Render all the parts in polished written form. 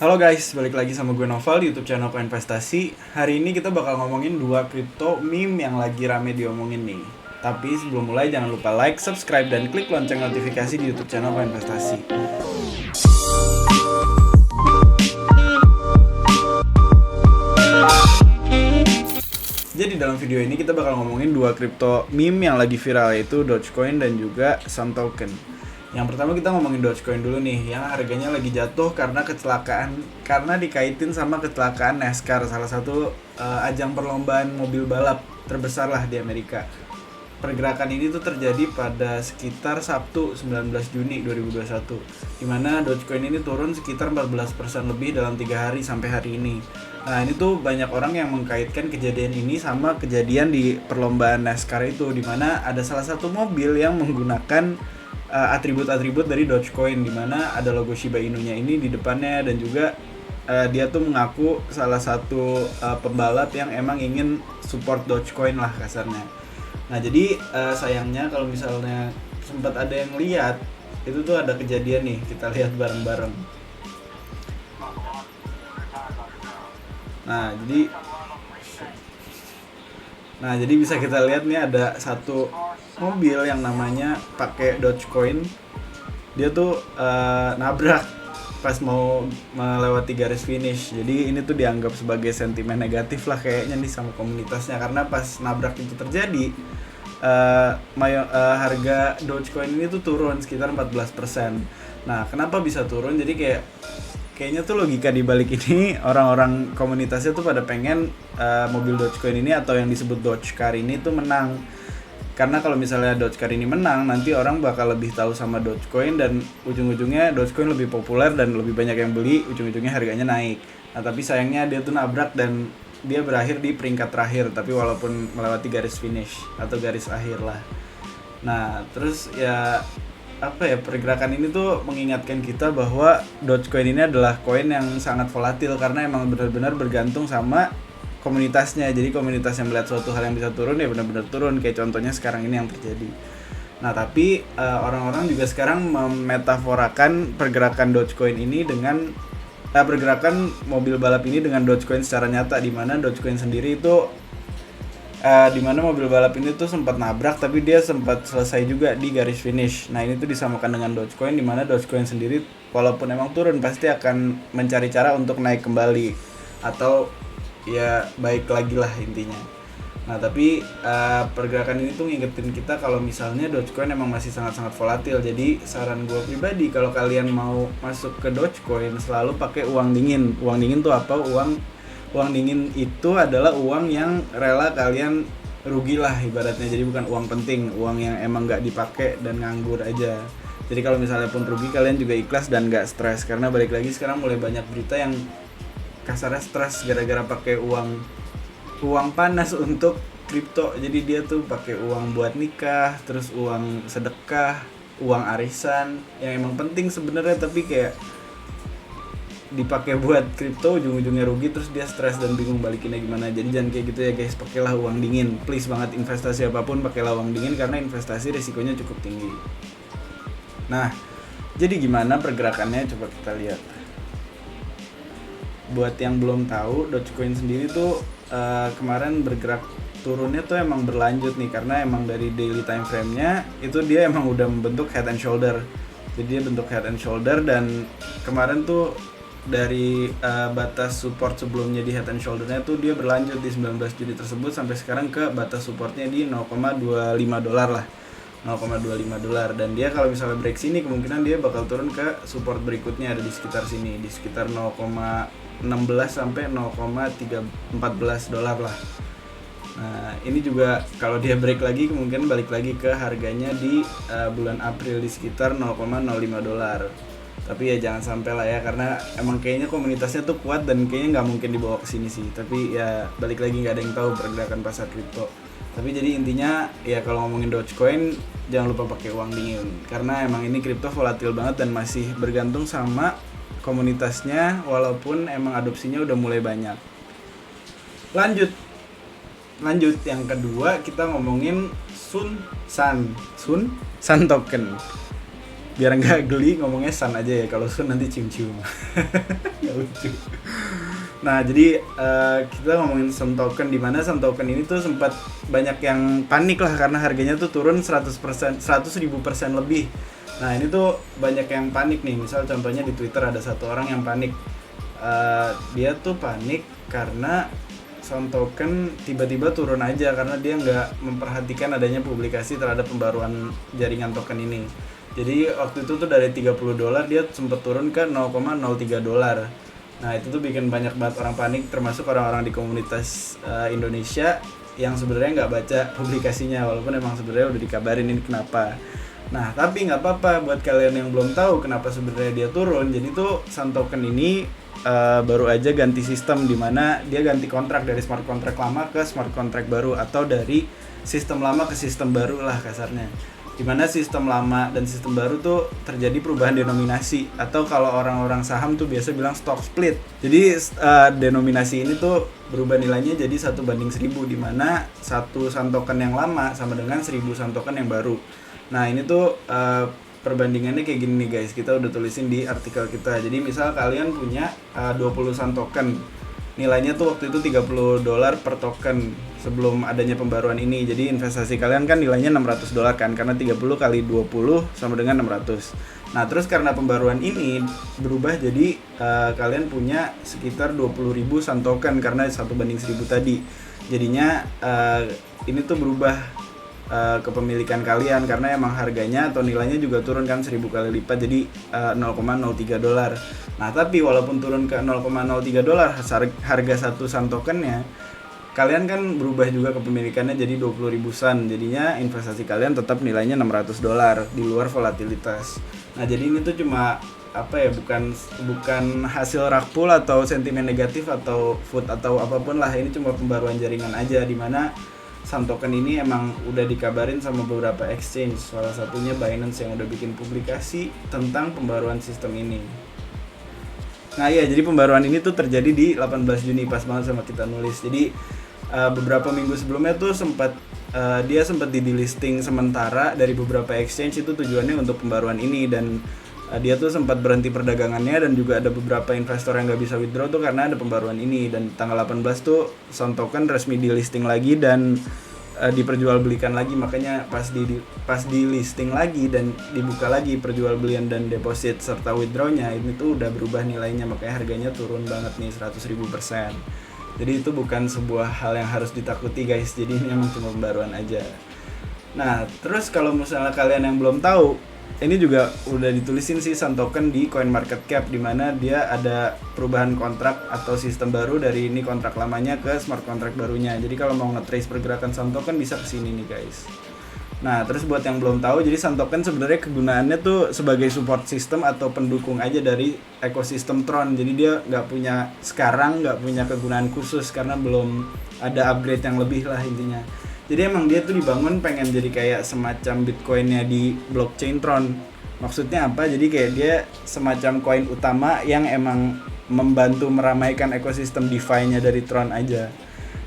Halo guys, balik lagi sama gue Noval di YouTube channel Investasi. Hari ini kita bakal ngomongin dua kripto meme yang lagi rame diomongin nih. Tapi sebelum mulai jangan lupa like, subscribe, dan klik lonceng notifikasi di YouTube channel Investasi. Jadi dalam video ini kita bakal ngomongin dua kripto meme yang lagi viral, yaitu Dogecoin dan juga Sun Token. Yang pertama kita ngomongin Dogecoin dulu nih, yang harganya lagi jatuh karena dikaitin sama kecelakaan NASCAR, salah satu ajang perlombaan mobil balap terbesar lah di Amerika. Pergerakan ini tuh terjadi pada sekitar Sabtu 19 Juni 2021, dimana Dogecoin ini turun sekitar 14% lebih dalam 3 hari sampai hari ini. Nah ini tuh banyak orang yang mengkaitkan kejadian ini sama kejadian di perlombaan NASCAR itu, dimana ada salah satu mobil yang menggunakan atribut-atribut dari Dogecoin, dimana ada logo Shiba Inu-nya ini di depannya, dan juga dia tuh mengaku salah satu pembalap yang emang ingin support Dogecoin lah kasarnya. Nah jadi sayangnya kalau misalnya sempat ada yang lihat, itu tuh ada kejadian nih, kita lihat bareng-bareng. Nah jadi bisa kita lihat nih ada satu mobil yang namanya pakai Dogecoin. Dia tuh nabrak pas mau melewati garis finish. Jadi ini tuh dianggap sebagai sentimen negatif lah kayaknya nih sama komunitasnya, karena pas nabrak itu terjadi harga Dogecoin ini tuh turun sekitar 14%. Nah kenapa bisa turun? Jadi kayaknya tuh logika di balik ini, orang-orang komunitasnya tuh pada pengen mobil Dogecoin ini atau yang disebut Dogecar ini tuh menang. Karena kalau misalnya Dogecar ini menang, nanti orang bakal lebih tahu sama Dogecoin, dan ujung-ujungnya Dogecoin lebih populer dan lebih banyak yang beli, ujung-ujungnya harganya naik. Nah tapi sayangnya dia tuh nabrak dan dia berakhir di peringkat terakhir, tapi walaupun melewati garis finish atau garis akhir lah. Nah terus pergerakan ini tuh mengingatkan kita bahwa Dogecoin ini adalah koin yang sangat volatil, karena emang benar-benar bergantung sama komunitasnya. Jadi komunitas yang melihat suatu hal yang bisa turun ya benar-benar turun, kayak contohnya sekarang ini yang terjadi. Nah tapi orang-orang juga sekarang memetaforakan pergerakan Dogecoin ini dengan pergerakan mobil balap ini dengan Dogecoin secara nyata, di mana Dogecoin sendiri itu di mana mobil balap ini tuh sempat nabrak tapi dia sempat selesai juga di garis finish. Nah ini tuh disamakan dengan Dogecoin, di mana Dogecoin sendiri walaupun emang turun pasti akan mencari cara untuk naik kembali atau ya baik lagi lah intinya. Nah tapi pergerakan ini tuh ngingetin kita kalau misalnya Dogecoin emang masih sangat-sangat volatil. Jadi saran gue pribadi, kalau kalian mau masuk ke Dogecoin selalu pakai uang dingin. Uang dingin tuh apa? Uang dingin itu adalah uang yang rela kalian rugi lah ibaratnya. Jadi bukan uang penting, uang yang emang gak dipakai dan nganggur aja. Jadi kalau misalnya pun rugi, kalian juga ikhlas dan gak stres. Karena balik lagi sekarang mulai banyak berita yang kasarnya stres gara-gara pakai uang panas untuk kripto. Jadi dia tuh pakai uang buat nikah, terus uang sedekah, uang arisan yang emang penting sebenarnya, tapi kayak dipakai buat kripto, ujung-ujungnya rugi, terus dia stres dan bingung balikinnya gimana. Jadi jangan kayak gitu ya guys, pakailah uang dingin. Please banget, investasi apapun pakailah uang dingin, karena investasi risikonya cukup tinggi. Nah, jadi gimana pergerakannya, coba kita lihat. Buat yang belum tahu, Dogecoin sendiri tuh kemarin bergerak turunnya tuh emang berlanjut nih, karena emang dari daily time frame-nya itu dia emang udah membentuk head and shoulder. Jadi dia bentuk head and shoulder, dan kemarin tuh dari batas support sebelumnya di head and shoulder-nya tuh dia berlanjut di 19 Juni tersebut sampai sekarang ke batas supportnya di $0.25 lah. $0.25, dan dia kalau misalnya break sini kemungkinan dia bakal turun ke support berikutnya, ada di sekitar sini, di sekitar 0,16 sampai $0.314 lah. Nah ini juga kalau dia break lagi kemungkinan balik lagi ke harganya di bulan April di sekitar $0.05. Tapi ya jangan sampai lah ya, karena emang kayaknya komunitasnya tuh kuat dan kayaknya nggak mungkin dibawa ke sini sih. Tapi ya balik lagi, nggak ada yang tahu pergerakan pasar kripto. Tapi jadi intinya ya kalau ngomongin Dogecoin jangan lupa pakai uang dingin, karena emang ini kripto volatil banget dan masih bergantung sama komunitasnya, walaupun emang adopsinya udah mulai banyak. Lanjut yang kedua kita ngomongin Sun Token. biar nggak geli ngomongnya Sun aja ya, kalau Sun nanti cium-cium. Nggak lucu. Nah jadi kita ngomongin Sun Token, di mana Sun Token ini tuh sempat banyak yang panik lah karena harganya tuh turun 100%, 100.000% lebih. Nah ini tuh banyak yang panik nih, misal contohnya di Twitter ada satu orang yang panik. Dia tuh panik karena Sun Token tiba-tiba turun aja karena dia nggak memperhatikan adanya publikasi terhadap pembaruan jaringan token ini. Jadi waktu itu tuh dari $30 dia sempat turun ke $0,03. Nah itu tuh bikin banyak banget orang panik, termasuk orang-orang di komunitas Indonesia yang sebenarnya nggak baca publikasinya, walaupun emang sebenarnya udah dikabarin ini kenapa. Nah tapi nggak apa-apa buat kalian yang belum tahu kenapa sebenarnya dia turun. Jadi tuh Sun Token ini baru aja ganti sistem, dimana dia ganti kontrak dari smart contract lama ke smart contract baru, atau dari sistem lama ke sistem baru lah kasarnya. Dimana sistem lama dan sistem baru tuh terjadi perubahan denominasi, atau kalau orang-orang saham tuh biasa bilang stock split. Jadi denominasi ini tuh berubah nilainya jadi 1:1000, dimana satu Sun Token yang lama sama dengan 1000 Sun Token yang baru. Nah ini tuh perbandingannya kayak gini nih guys, kita udah tulisin di artikel kita. Jadi misal kalian punya 20 Sun Token, nilainya tuh waktu itu $30 per token sebelum adanya pembaruan ini. Jadi investasi kalian kan nilainya $600 kan, karena 30 kali 20 sama dengan 600. Nah terus karena pembaruan ini berubah jadi kalian punya sekitar 20.000 Sun Token karena 1:1000 tadi. Jadinya ini tuh berubah kepemilikan kalian karena emang harganya atau nilainya juga turun kan 1000 kali lipat, jadi $0,03. Nah tapi walaupun turun ke $0,03 harga satu Sun Tokennya, kalian kan berubah juga kepemilikannya jadi 20.000 Sun, jadinya investasi kalian tetap nilainya $600 di luar volatilitas. Nah jadi ini tuh cuma apa ya, bukan hasil rug pull atau sentimen negatif atau food atau apapun lah, ini cuma pembaruan jaringan aja, dimana Sun Token ini emang udah dikabarin sama beberapa exchange, salah satunya Binance yang udah bikin publikasi tentang pembaruan sistem ini. Nah iya, jadi pembaruan ini tuh terjadi di 18 Juni, pas banget sama kita nulis. Jadi beberapa minggu sebelumnya tuh dia sempat di delisting sementara dari beberapa exchange, itu tujuannya untuk pembaruan ini, dan dia tuh sempat berhenti perdagangannya, dan juga ada beberapa investor yang nggak bisa withdraw tuh karena ada pembaruan ini. Dan tanggal 18 tuh Sun Token resmi di listing lagi dan diperjualbelikan lagi. Makanya pas di listing lagi dan dibuka lagi perjualbelian dan deposit serta withdrawnya, ini tuh udah berubah nilainya, makanya harganya turun banget nih 100.000%. Jadi itu bukan sebuah hal yang harus ditakuti guys, jadi ini memang cuma pembaruan aja. Nah terus kalau misalnya kalian yang belum tahu, ini juga udah ditulisin sih Sun Token di CoinMarketCap, di mana dia ada perubahan kontrak atau sistem baru dari ini kontrak lamanya ke smart contract barunya. Jadi kalau mau nge-trace pergerakan Sun Token bisa kesini nih guys. Nah terus buat yang belum tahu, jadi Sun Token sebenarnya kegunaannya tuh sebagai support system atau pendukung aja dari ekosistem Tron. Jadi dia nggak punya kegunaan khusus karena belum ada upgrade yang lebih lah intinya. Jadi emang dia tuh dibangun pengen jadi kayak semacam Bitcoinnya di blockchain Tron. Maksudnya apa? Jadi kayak dia semacam koin utama yang emang membantu meramaikan ekosistem DeFi-nya dari Tron aja.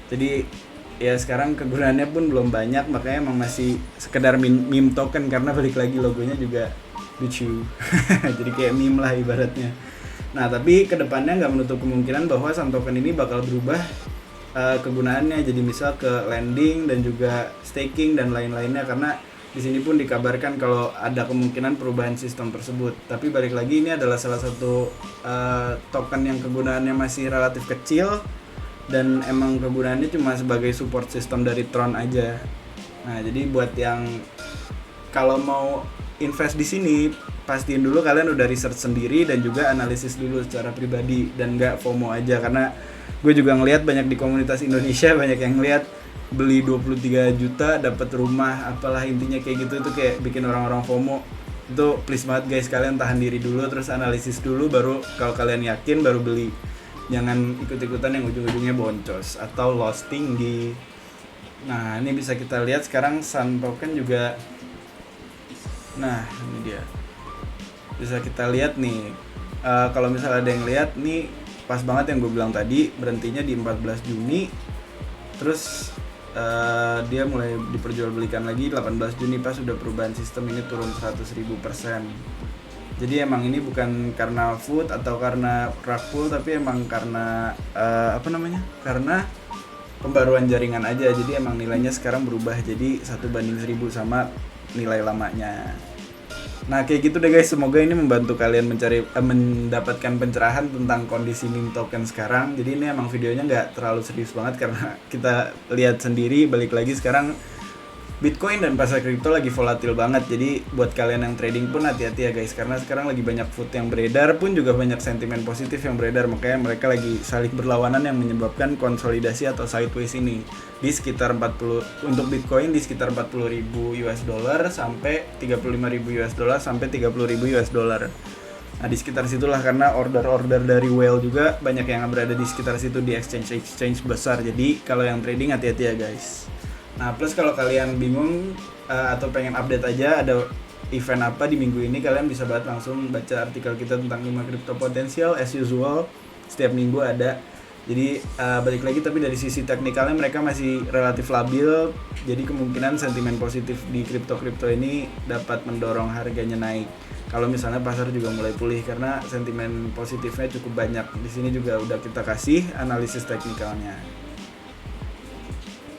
Jadi ya sekarang kegunaannya pun belum banyak, makanya emang masih sekedar meme token, karena balik lagi logonya juga lucu. Jadi kayak meme lah ibaratnya. Nah tapi kedepannya nggak menutup kemungkinan bahwa Sun Token ini bakal berubah kegunaannya, jadi misal ke lending dan juga staking dan lain-lainnya, karena di sini pun dikabarkan kalau ada kemungkinan perubahan sistem tersebut. Tapi balik lagi ini adalah salah satu token yang kegunaannya masih relatif kecil dan emang kegunaannya cuma sebagai support system dari Tron aja. Nah jadi buat yang kalau mau invest di sini, pastiin dulu kalian udah research sendiri dan juga analisis dulu secara pribadi, dan nggak FOMO aja. Karena gue juga ngelihat banyak di komunitas Indonesia, banyak yang ngelihat beli 23 juta dapat rumah, apalah intinya kayak gitu, itu kayak bikin orang-orang FOMO. Itu please banget guys, kalian tahan diri dulu, terus analisis dulu, baru kalau kalian yakin baru beli. Jangan ikut-ikutan yang ujung-ujungnya boncos atau loss tinggi. Nah ini bisa kita lihat sekarang Sun Token juga. Nah ini dia, bisa kita lihat nih, kalau misalnya ada yang lihat nih, pas banget yang gue bilang tadi, berhentinya di 14 Juni. Terus dia mulai diperjualbelikan lagi 18 Juni pas sudah perubahan sistem ini turun 100.000%. Jadi emang ini bukan karena food atau karena rug pull, tapi emang karena karena pembaruan jaringan aja. Jadi emang nilainya sekarang berubah jadi 1:1000 sama nilai lamanya. Nah kayak gitu deh guys, semoga ini membantu kalian mendapatkan pencerahan tentang kondisi meme token sekarang. Jadi ini emang videonya nggak terlalu serius banget karena kita lihat sendiri, balik lagi sekarang Bitcoin dan pasar kripto lagi volatil banget. Jadi buat kalian yang trading pun hati-hati ya guys, karena sekarang lagi banyak food yang beredar, pun juga banyak sentimen positif yang beredar. Makanya mereka lagi saling berlawanan yang menyebabkan konsolidasi atau sideways ini di sekitar 40 untuk Bitcoin di sekitar 40.000 US dollar sampai 35.000 US dollar sampai 30.000 US dollar. Nah di sekitar situlah, karena order-order dari whale juga banyak yang berada di sekitar situ di exchange besar. Jadi kalau yang trading hati-hati ya guys. Nah plus kalau kalian bingung atau pengen update aja ada event apa di minggu ini, kalian bisa banget langsung baca artikel kita tentang 5 crypto potensial as usual, setiap minggu ada. Jadi balik lagi, tapi dari sisi teknikalnya mereka masih relatif labil. Jadi kemungkinan sentimen positif di kripto ini dapat mendorong harganya naik kalau misalnya pasar juga mulai pulih, karena sentimen positifnya cukup banyak. Di sini juga udah kita kasih analisis teknikalnya.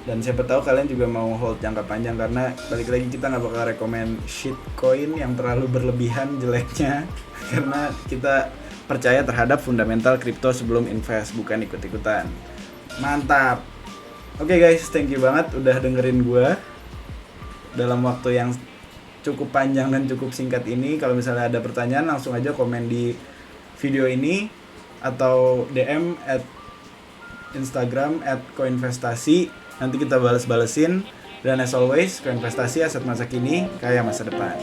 Dan siapa tahu kalian juga mau hold jangka panjang, karena balik lagi kita nggak bakal rekomend shitcoin yang terlalu berlebihan jeleknya karena kita percaya terhadap fundamental kripto sebelum invest, bukan ikut-ikutan. Mantap. Oke guys, thank you banget udah dengerin gue dalam waktu yang cukup panjang dan cukup singkat ini. Kalau misalnya ada pertanyaan langsung aja komen di video ini atau DM at Instagram @koinvestasi. Nanti kita bales-balesin. Dan as always, koinvestasi aset masa kini, kaya masa depan.